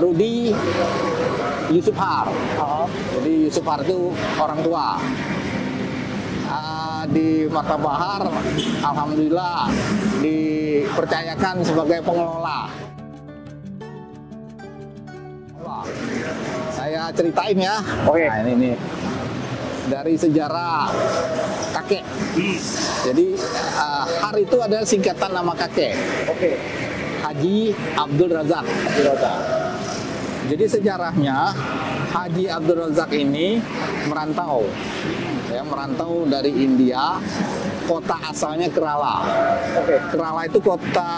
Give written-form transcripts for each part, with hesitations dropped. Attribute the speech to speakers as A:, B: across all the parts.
A: baru di Yusuf Har. Jadi Yusuf Har itu orang tua. Di Martabak Har, alhamdulillah dipercayakan sebagai pengelola. Saya ceritain ya.
B: Oke.
A: Nah, ini dari sejarah kakek. Jadi Har itu adalah singkatan nama kakek.
B: Oke.
A: Haji Abdul Razak. Jadi sejarahnya Haji Abdul Razak ini merantau. Ya, merantau dari India, kota asalnya Kerala.
B: Oke.
A: Kerala itu kota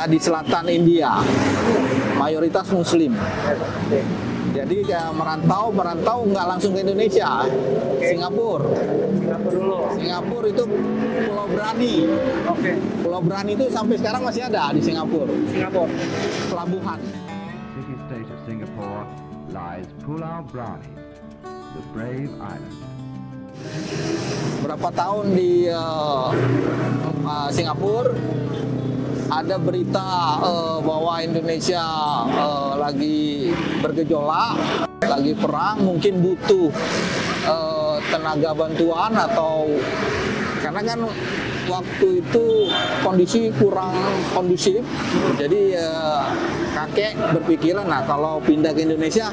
A: di selatan India, mayoritas Muslim.
B: Oke.
A: Jadi ya, merantau nggak langsung ke Indonesia, Singapura.
B: Singapura dulu.
A: Singapura itu Pulau Brani.
B: Oke.
A: Pulau Brani itu sampai sekarang masih ada di Singapura.
B: Singapura.
A: Pelabuhan.
C: City state of Singapore lies Pulau Brani, the brave island.
A: Berapa tahun di Singapura ada berita bahwa Indonesia lagi bergejolak, lagi perang, mungkin butuh tenaga bantuan atau karena kan waktu itu kondisi kurang kondusif, jadi kakek berpikiran, nah kalau pindah ke Indonesia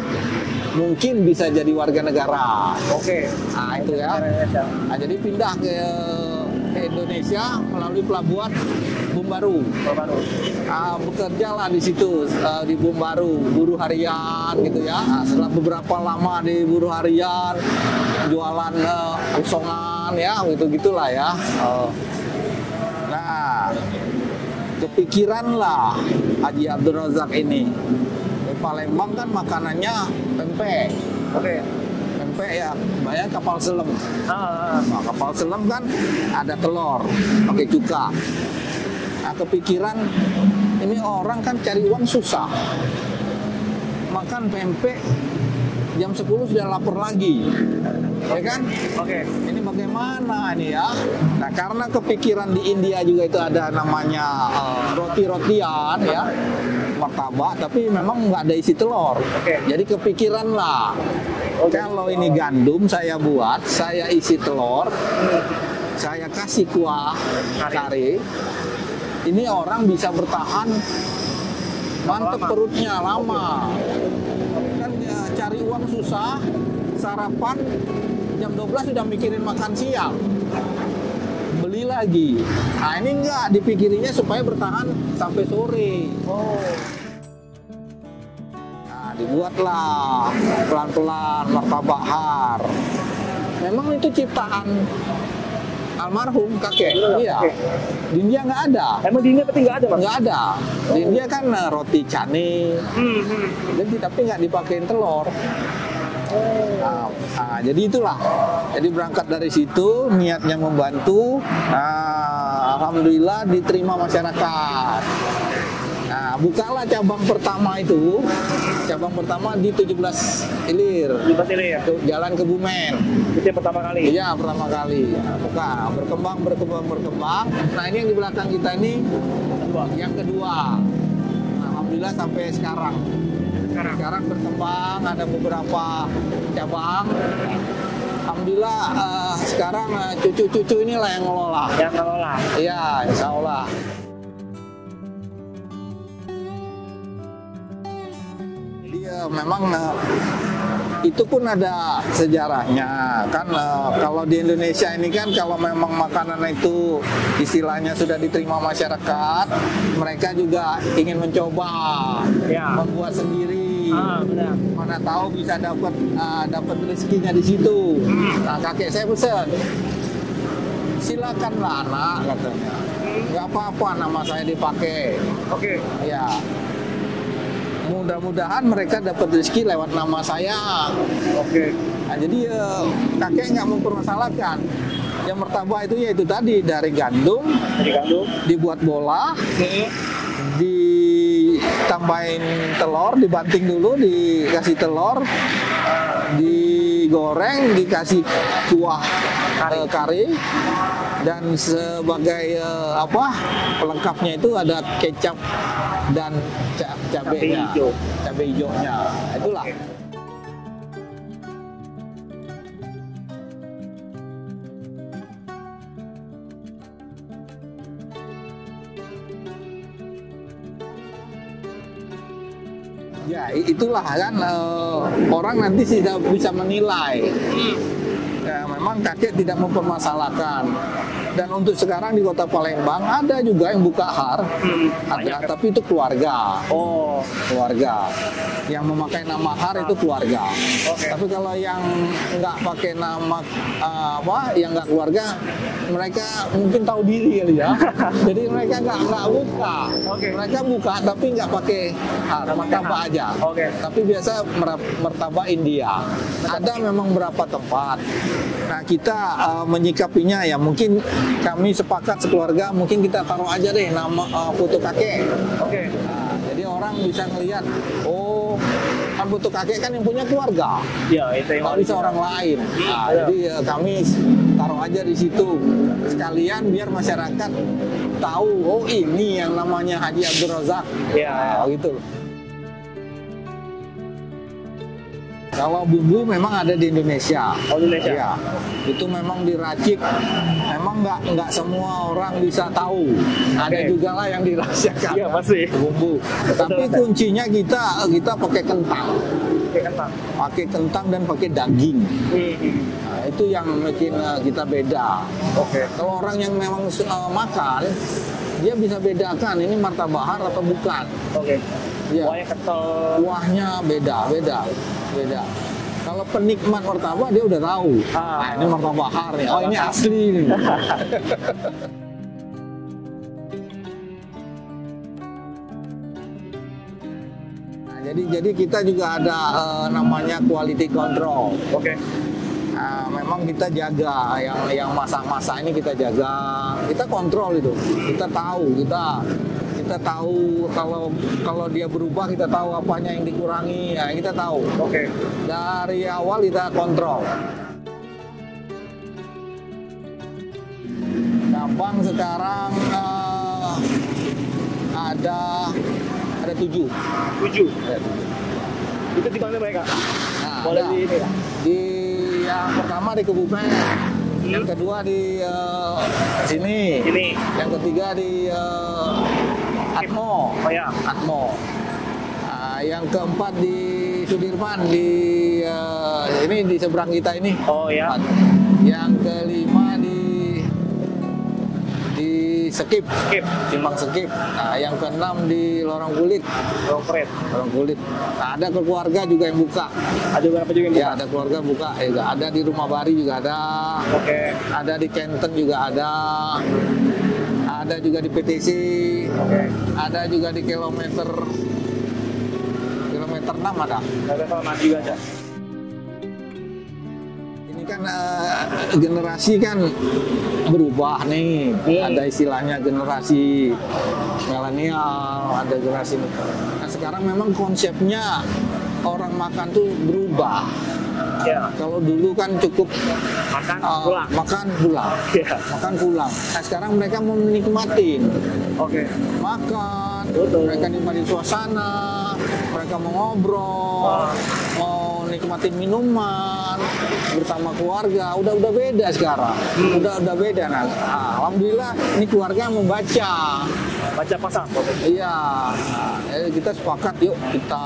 A: mungkin bisa jadi warga negara.
B: Oke.
A: Nah itu ya. Nah, jadi pindah ke Indonesia melalui pelabuhan Bumbaru. Bekerjalah di situ di Bumbaru, buruh harian gitu ya. Nah, setelah beberapa lama di buruh harian, jualan usongan ya, gitu-gitulah ya. Nah, kepikiran lah Haji Abdul Razak ini. Di Palembang kan makanannya pempek.
B: Oke.
A: Pempek ya, banyak kapal selam. Nah, kapal selam kan ada telur, pakai cuka. Nah, kepikiran ini orang kan cari uang susah. Makan pempek jam 10 sudah lapar lagi. Ya kan?
B: Oke.
A: Ini bagaimana ini ya? Nah, karena kepikiran di India juga itu ada namanya roti-rotian ya, martabak, tapi memang nggak ada isi telur.
B: Oke.
A: Jadi kepikiran lah, kalau ini gandum saya buat, saya isi telur, saya kasih kuah kari, ini orang bisa bertahan mantep perutnya lama. Kan ya, cari uang susah, sarapan jam 12 sudah mikirin makan siang, beli lagi. Nah ini enggak, dipikirinya supaya bertahan sampai sore. Nah dibuatlah pelan-pelan Martabak Har. Memang itu ciptaan almarhum kakek. Iya. Di India nggak ada.
B: Emang di India berarti nggak ada, Mas?
A: Nggak ada. Di India kan roti cane. Jadi tapi nggak dipakein telur. Nah, jadi itulah. Jadi berangkat dari situ, niatnya membantu. Nah, alhamdulillah diterima masyarakat. Nah, bukalah cabang pertama itu. Cabang pertama di 17 Ilir.
B: 17 Ilir.
A: Jalan Kebumen.
B: Itu yang pertama kali.
A: Iya, pertama kali. Nah, buka, berkembang. Nah, ini yang di belakang kita ini yang kedua. Nah, alhamdulillah sampai sekarang. Sekarang berkembang, ada beberapa cabang. Alhamdulillah sekarang cucu-cucu inilah yang ngelola.
B: Yang ngelola.
A: Iya, insya Allah. Jadi memang itu pun ada sejarahnya kan. Kalau di Indonesia ini kan kalau memang makanan itu istilahnya sudah diterima masyarakat, mereka juga ingin mencoba membuat sendiri.
B: Benar.
A: Mana tahu bisa dapat rezekinya di situ. Nah, kakek saya pesan, silakanlah anak, katanya. Nggak apa-apa nama saya dipakai.
B: Oke.
A: Ya. Mudah-mudahan mereka dapat rezeki lewat nama saya.
B: Oke.
A: Nah, jadi kakek nggak mempermasalahkan. Yang martabak itu ya itu tadi dari gandum. Dibuat bola. Ditambahin telur, dibanting dulu, dikasih telur, digoreng, dikasih kuah kari, Dan sebagai apa pelengkapnya itu ada kecap dan cabenya, cabai hijaunya. Itulah. Ya, itulah kan orang nanti tidak bisa menilai. Ya, memang kakek tidak mempermasalahkan. Dan untuk sekarang di Kota Palembang ada juga yang buka har, ada, tapi itu keluarga.
B: Oh,
A: Keluarga. Yang memakai nama har itu keluarga.
B: Oke.
A: Tapi kalau yang nggak pakai nama yang nggak keluarga, mereka mungkin tahu diri kali ya. Jadi mereka nggak buka.
B: Oke.
A: Mereka buka tapi nggak pakai har, martabak aja.
B: Oke.
A: Tapi biasa martabak India. Ada memang berapa tempat. Nah, kita menyikapinya ya mungkin kami sepakat sekeluarga mungkin kita taruh aja deh nama foto kakek.
B: oke.
A: Nah, jadi orang bisa ngelihat, oh kan foto kakek kan yang punya keluarga,
B: Ya, itu yang
A: nggak bisa orang lain. Nah, jadi kami taruh aja di situ sekalian biar masyarakat tahu, oh ini yang namanya Haji Abdul Razak.
B: Ya.
A: Nah, gitu. Kalau bumbu memang ada di Indonesia.
B: Oh, di Indonesia.
A: Iya. Itu memang diracik. Memang nggak semua orang bisa tahu. Ada juga lah yang dirahasiakan.
B: Iya, pasti.
A: Bumbu. Tapi
B: betul.
A: kuncinya kita pakai kentang.
B: Oke, kentang.
A: Pakai kentang dan pakai daging. Nah, itu yang bikin kita beda.
B: Oke.
A: Kalau orang yang memang makan, dia bisa bedakan ini martabak har atau bukan.
B: Oke.
A: Iya.
B: Kuahnya kental.
A: Kuahnya beda. Kalau penikmat martabak dia udah tahu. Nah, ini martabak har nih. Oh, ini asli nih. Nah, jadi kita juga ada namanya quality control.
B: Oke.
A: Nah, memang kita jaga yang masak-masak ini kita jaga, kita kontrol itu, kita tahu kalau dia berubah kita tahu apanya yang dikurangi, ya kita tahu.
B: Oke.
A: Dari awal kita kontrol. Cabang sekarang ada 7.
B: 7. Itu di mana mereka?
A: Nah,
B: Boleh
A: ada.
B: di ini ya?
A: Di yang pertama di Kebumen, yang kedua di sini,
B: Ini.
A: yang ketiga di Atmo.
B: Oh ya.
A: Atmo. Nah, yang keempat di Sudirman di ini di seberang kita ini.
B: Oh ya.
A: Yang kelima di Sekip.
B: Skip.
A: Timbang Sekip. Nah, yang keenam di Lorong Kulit.
B: Rompret.
A: Lorong Kulit. Nah, ada keluarga juga yang buka.
B: Ada berapa juga yang
A: Ya,
B: buka?
A: ada keluarga buka. Ada di Rumah Bari juga ada.
B: Oke.
A: Ada di Kenten juga ada. Ada juga di PTC.
B: Oke.
A: Ada juga di kilometer 6 ada.
B: Ada sama mati juga ada.
A: Ini kan generasi kan berubah nih. Ada istilahnya generasi milenial, ada generasi. Nah, sekarang memang konsepnya orang makan tuh berubah.
B: Ya.
A: Kalau dulu kan cukup
B: Makan pulang.
A: makan pulang.
B: Ya.
A: Makan pulang. Nah, sekarang mereka mau menikmatin.
B: Oke.
A: Makan,
B: Betul.
A: mereka nikmatin suasana, mereka mau ngobrol, mau nikmatin minuman bersama keluarga. Udah beda sekarang. Udah beda. Nah, alhamdulillah ini keluarga membaca.
B: Baca pasang.
A: Iya. Nah, kita sepakat yuk kita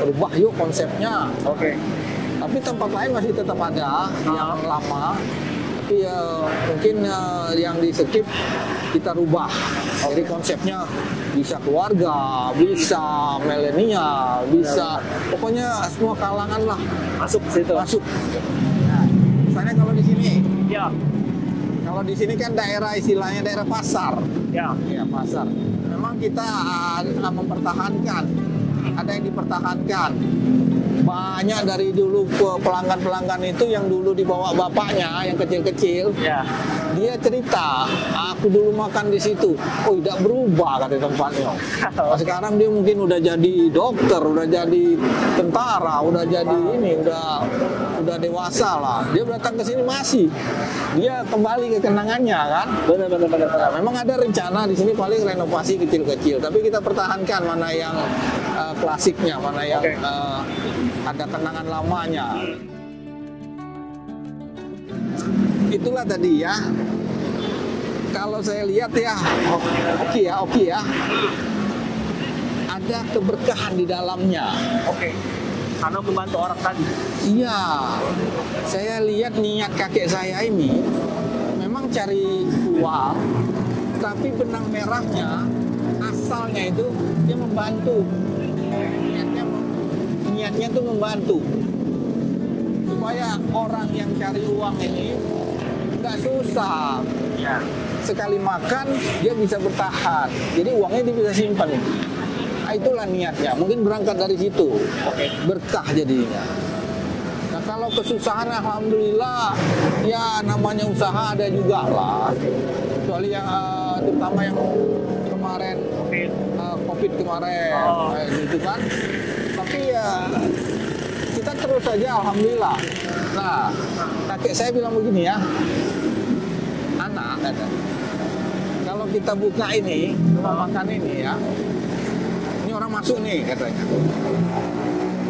A: rubah yuk konsepnya.
B: Oke.
A: Tapi tempat lain masih tetap ada yang lama. Tapi mungkin yang di skip kita rubah. Jadi konsepnya bisa keluarga, bisa milenial, bisa pokoknya semua kalangan lah
B: Masuk ke situ.
A: masuk. Nah, misalnya kalau di sini,
B: Ya.
A: kalau di sini kan daerah istilahnya daerah pasar.
B: Ya.
A: Iya, pasar. Memang kita mempertahankan, ada yang dipertahankan. Banyak dari dulu pelanggan-pelanggan itu yang dulu dibawa bapaknya, yang kecil-kecil,
B: Ya.
A: dia cerita, aku dulu makan di situ, oh tidak berubah kata tempatnya. Nah, sekarang dia mungkin udah jadi dokter, udah jadi tentara, udah jadi ini, udah dewasa lah. Dia datang ke sini masih, dia kembali ke kenangannya kan.
B: Benar.
A: Nah, memang ada rencana di sini paling renovasi kecil-kecil, tapi kita pertahankan mana yang klasiknya, mana yang ada kenangan lamanya. Itulah tadi ya. Kalau saya lihat ya, oke ya. Ada keberkahan di dalamnya.
B: Oke. Karena membantu orang tadi.
A: Iya. Saya lihat niat kakek saya ini memang cari uang, tapi benang merahnya asalnya itu dia membantu. Niatnya tuh membantu supaya orang yang cari uang ini nggak susah.
B: Ya.
A: Sekali makan dia bisa bertahan, jadi uangnya dia bisa simpan. Nah, itulah niatnya, mungkin berangkat dari situ. Berkah jadinya. Nah, kalau kesusahan alhamdulillah ya namanya usaha ada juga lah, kecuali yang terutama yang kemarin COVID kemarin gitu kan. Tapi ya kita terus saja alhamdulillah. Nah, kakek saya bilang begini ya, anak kata, kalau kita buka ini rumah makan ini ya, ini orang masuk nih katanya,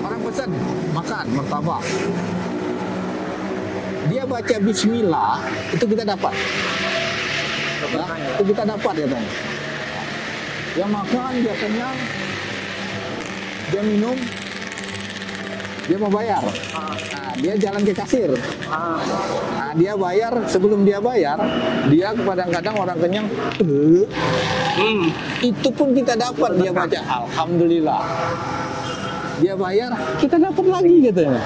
A: orang pesan makan martabak, dia baca Bismillah itu kita dapat, itu kita dapat katanya. Dia makan, dia kenyang, dia minum, dia mau bayar. Nah, dia jalan ke kasir. Nah, dia bayar, sebelum dia bayar, dia kadang-kadang orang kenyang. Itu pun kita dapat, dia baca alhamdulillah. Dia bayar, kita dapat lagi katanya.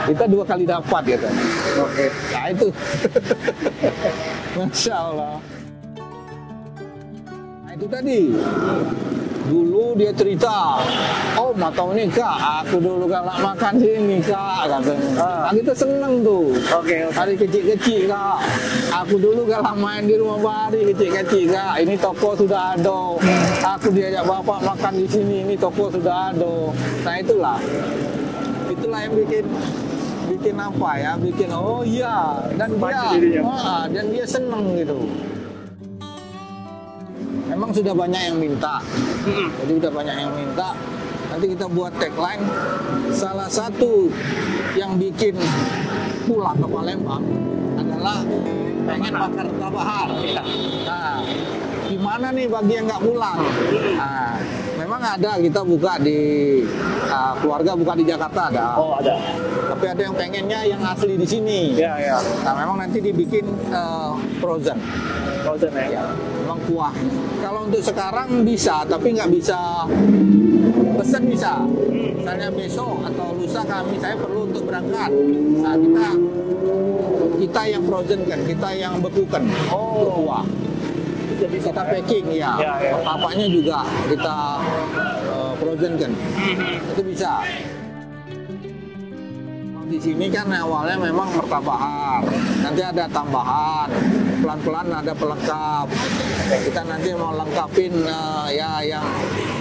A: Kita 2 kali dapat katanya. Nah itu. Masya Allah. Nah itu tadi. Dulu dia cerita, oh mau tahu nih kak, aku dulu kalau makan sini kak katanya. Nah, kita seneng tuh. Hari kecil-kecil kak, aku dulu kalau main di rumah Bari kecil-kecil kak, ini toko sudah ada. Aku diajak bapak makan di sini, ini toko sudah ada. Nah itulah yang bikin apa ya, bikin oh iya, dan dia seneng gitu. Memang sudah banyak yang minta, jadi udah banyak yang minta. Nanti kita buat tagline. Salah satu yang bikin pulang ke Palembang adalah pengen bakar tabahar. Nah, gimana nih bagi yang nggak pulang? Nah, memang ada, kita buka di keluarga buka di Jakarta ada.
B: Oh ada.
A: Tapi ada yang pengennya yang asli di sini.
B: Iya.
A: Nah, memang nanti dibikin frozen
B: ya.
A: Memang kuah. Kalau untuk sekarang bisa, tapi nggak bisa pesan bisa. Misalnya besok atau lusa saya perlu untuk berangkat. Nah, kita yang frozen kan, kita yang bekukan untuk kuah.
B: Jadi
A: Kita packing ya. Martabaknya juga kita frozen kan. Itu bisa. Di sini kan awalnya memang martabak, nanti ada tambahan, pelan-pelan ada pelengkap. Kita nanti mau lengkapin ya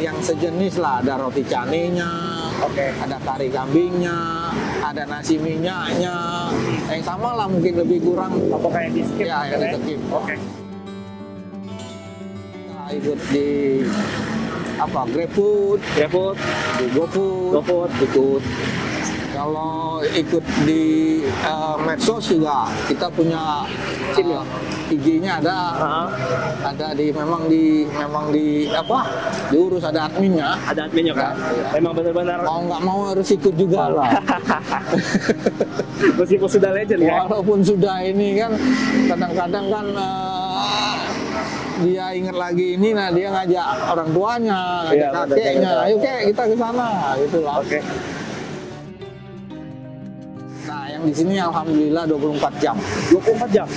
A: yang sejenis lah, ada roti canainya, ada kari kambingnya, ada nasi minyaknya, yang sama lah mungkin lebih kurang.
B: Apa kayak di skip?
A: Ya, yang di skip. Nah, ikut di GrabFood, di GoFood, ikut. Kalau ikut di medsos juga kita punya IG-nya ada memang diurus, ada adminnya.
B: Ada adminnya kan?
A: Ya.
B: Memang benar-benar
A: mau nggak mau harus ikut juga lah.
B: Meskipun sudah legend kan?
A: Walaupun sudah ini kan kadang-kadang kan dia ingat lagi ini, nah dia ngajak orang tuanya, ngajak kakeknya, ayo kek kita ke sana, gitulah. Nah, yang di sini alhamdulillah 24 jam.
B: 24 jam?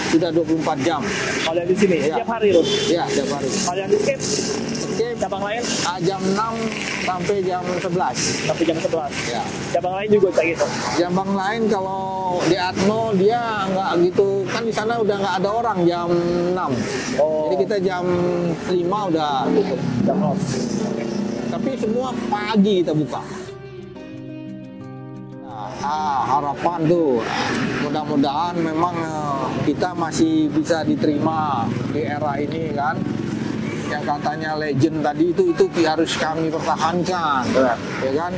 A: Sudah 24 jam.
B: Kalau yang di sini?
A: Ya.
B: Setiap hari loh?
A: Iya, setiap hari.
B: Kalau yang di skip?
A: Oke.
B: Cabang lain
A: Jam 6 sampai jam 11.
B: sampai jam 11.
A: Ya.
B: Cabang lain juga kayak gitu.
A: Cabang lain kalau di Atmo dia nggak gitu, kan di sana udah nggak ada orang jam 6.
B: Oh.
A: Jadi kita jam 5 udah tutup.
B: Jam off.
A: Tapi semua pagi kita buka. Nah, harapan tuh mudah-mudahan memang kita masih bisa diterima di era ini kan. Yang katanya legend tadi itu harus kami pertahankan, ya kan?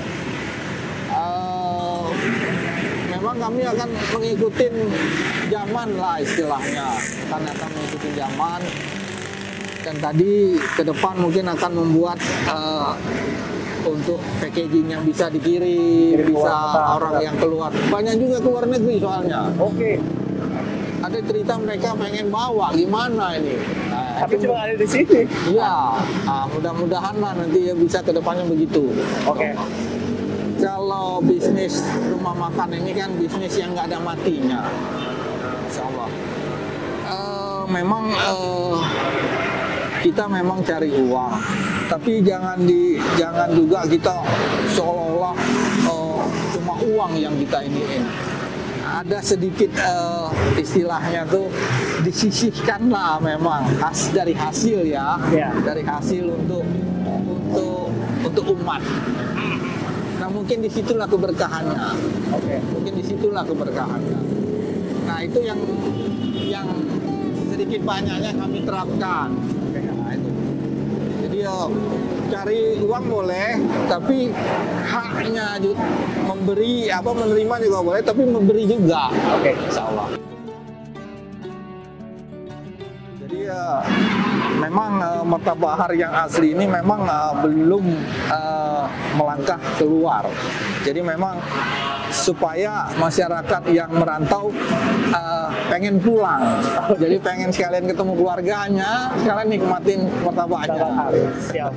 A: Memang kami akan mengikuti zaman lah istilahnya, akan mengikuti zaman. Dan tadi ke depan mungkin akan membuat untuk packaging yang bisa dikirim, bisa orang yang keluar. Banyak juga keluar negeri soalnya.
B: Oke.
A: Ada cerita mereka pengen bawa, gimana ini? Nah,
B: Tapi cuma ada di sini.
A: iya, mudah-mudahan lah nanti ya bisa ke depannya begitu.
B: Oke.
A: Kalau bisnis rumah makan ini kan bisnis yang nggak ada matinya, insya Allah. Memang kita memang cari uang, tapi jangan juga kita seolah-olah cuma uang yang kita iniin. Ada sedikit istilahnya tuh disisihkan lah memang dari hasil ya, dari hasil untuk umat. Nah mungkin disitulah keberkahannya. Mungkin disitulah keberkahannya. Nah itu yang sedikit banyaknya kami terapkan. Nah, itu. Jadi cari uang boleh, tapi haknya juga menerima juga boleh, tapi memberi juga.
B: Oke.
A: Insya Allah. Jadi memang martabak yang asli ini memang belum melangkah keluar. Jadi memang supaya masyarakat yang merantau pengen pulang. Jadi pengen sekalian ketemu keluarganya, sekalian nikmatin martabaknya.
B: Siap.